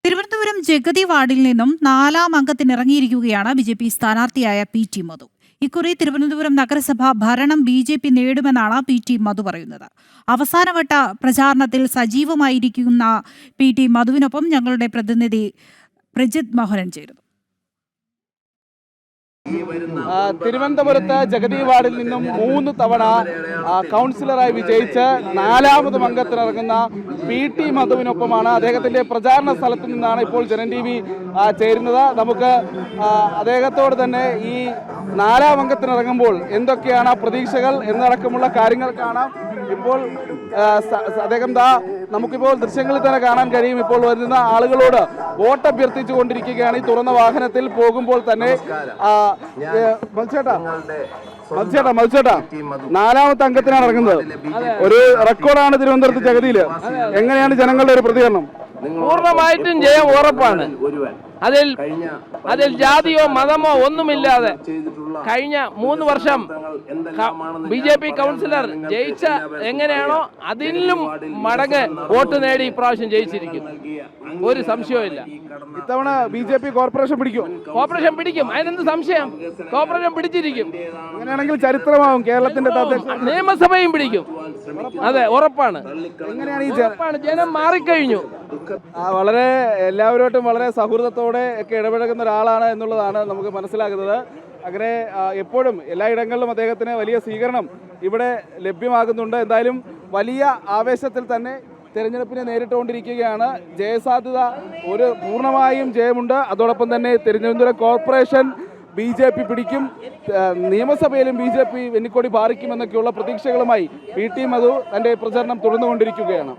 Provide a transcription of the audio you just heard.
തിരുവനന്തപുരം ജഗതി വാർഡിൽ നിന്നും 4-ാം അംഗത്തിനിറങ്ങിയിരിക്കുകയാണ് BJP. സ്ഥാനാർത്ഥിയായ PT. മധു. ഇക്കുറി തിരുവനന്തപുരം നഗരസഭ ഭരണം ബി.ജെ.പി. നേടുമെന്നാണ് പി.ടി. മധു പറയുന്നത്. അവസാനവട്ട പ്രചാരണത്തിൽ സജീവമായിരിക്കുന്ന പി.ടി. മധുവിനൊപ്പം ഞങ്ങളുടെ പ്രതിനിധി പ്രജിത് മോഹനൻ ചേരുന്നു. തിരുവനന്തപുരത്ത് ജഗതി വാർഡിൽ നിന്നും 3 തവണ കൗൺസിലറായി വിജയിച്ച് 4ാമതും അംഗത്തിനിറങ്ങുന്ന പി.ടി. മധുവിനൊപ്പമാണ്. അദ്ദേഹത്തിന്റെ പ്രചാരണ സ്ഥലത്തു നിന്നാണ് ഇപ്പോൾ ജനം TV ചേരുന്നത്. നമുക്ക് അദ്ദേഹത്തോട് തന്നെ ഈ 4ാം അംഗത്തിനിറങ്ങുമ്പോൾ എന്തൊക്കെയാണ് പ്രതീക്ഷകൾ എന്നടക്കമുള്ള കാര്യങ്ങൾ കാണാം. ഇപ്പോൾ അദ്ദേഹം നമുക്കിപ്പോൾ ദൃശ്യങ്ങളിൽ തന്നെ കാണാൻ കഴിയും. ഇപ്പോൾ വരുന്ന ആളുകളോട് വോട്ട് അഭ്യർത്ഥിച്ചു കൊണ്ടിരിക്കുകയാണ്. ഈ തുറന്ന വാഹനത്തിൽ പോകുമ്പോൾ തന്നെ മത്സ്യേട്ടാ 4ാമത്തെ അംഗത്തിനാണ് ഇറങ്ങുന്നത്. ഒരു റെക്കോർഡാണ് തിരുവനന്തപുരത്ത് ജഗതിയില്. എങ്ങനെയാണ് ജനങ്ങളുടെ ഒരു പ്രതികരണം? പൂർണ്ണമായിട്ടും ജയം ഉറപ്പാണ്. അതിൽ ജാതിയോ മതമോ ഒന്നുമില്ലാതെ കഴിഞ്ഞ 3 വർഷം ബി.ജെ.പി. കൗൺസിലർ ജയിച്ച എങ്ങനെയാണോ അതിലും മടങ്ങ് വോട്ട് നേടി ഇപ്രാവശ്യം ജയിച്ചിരിക്കും. ഒരു സംശയവുമില്ല. ഇത്തവണ ബി.ജെ.പി. കോർപ്പറേഷൻ പിടിക്കും. അതിനെന്ത് സംശയം? കോർപ്പറേഷൻ പിടിച്ചിരിക്കും. അങ്ങനെയാണെങ്കിൽ ചരിത്രമാവും. കേരളത്തിന്റെ നിയമസഭയും പിടിക്കും. അതെ, ഉറപ്പാണ്. എങ്ങനെയാണ് ഈ ജനം മാറിക്കഴിഞ്ഞു. വളരെ എല്ലാവരോട്ടും വളരെ സൗഹൃദത്തോടെ ഒക്കെ ഇടപഴകുന്ന ഒരാളാണ് എന്നുള്ളതാണ് നമുക്ക് മനസ്സിലാക്കുന്നത്. അങ്ങനെ എപ്പോഴും എല്ലായിടങ്ങളിലും അദ്ദേഹത്തിന് വലിയ സ്വീകരണം ഇവിടെ ലഭ്യമാകുന്നുണ്ട്. എന്തായാലും വലിയ ആവേശത്തിൽ തന്നെ തെരഞ്ഞെടുപ്പിനെ നേരിട്ടുകൊണ്ടിരിക്കുകയാണ്. ജയസാധ്യത പൂർണ്ണമായും ജയമുണ്ട്. അതോടൊപ്പം തന്നെ തിരുവനന്തപുരം കോർപ്പറേഷൻ ബി.ജെ.പി. പിടിക്കും. നിയമസഭയിലും ബി.ജെ.പി. വെന്നിക്കൊടി പാറിക്കുമെന്നൊക്കെയുള്ള പ്രതീക്ഷകളുമായി പി.ടി. മധു തന്റെ പ്രചരണം തുടർന്നുകൊണ്ടിരിക്കുകയാണ്.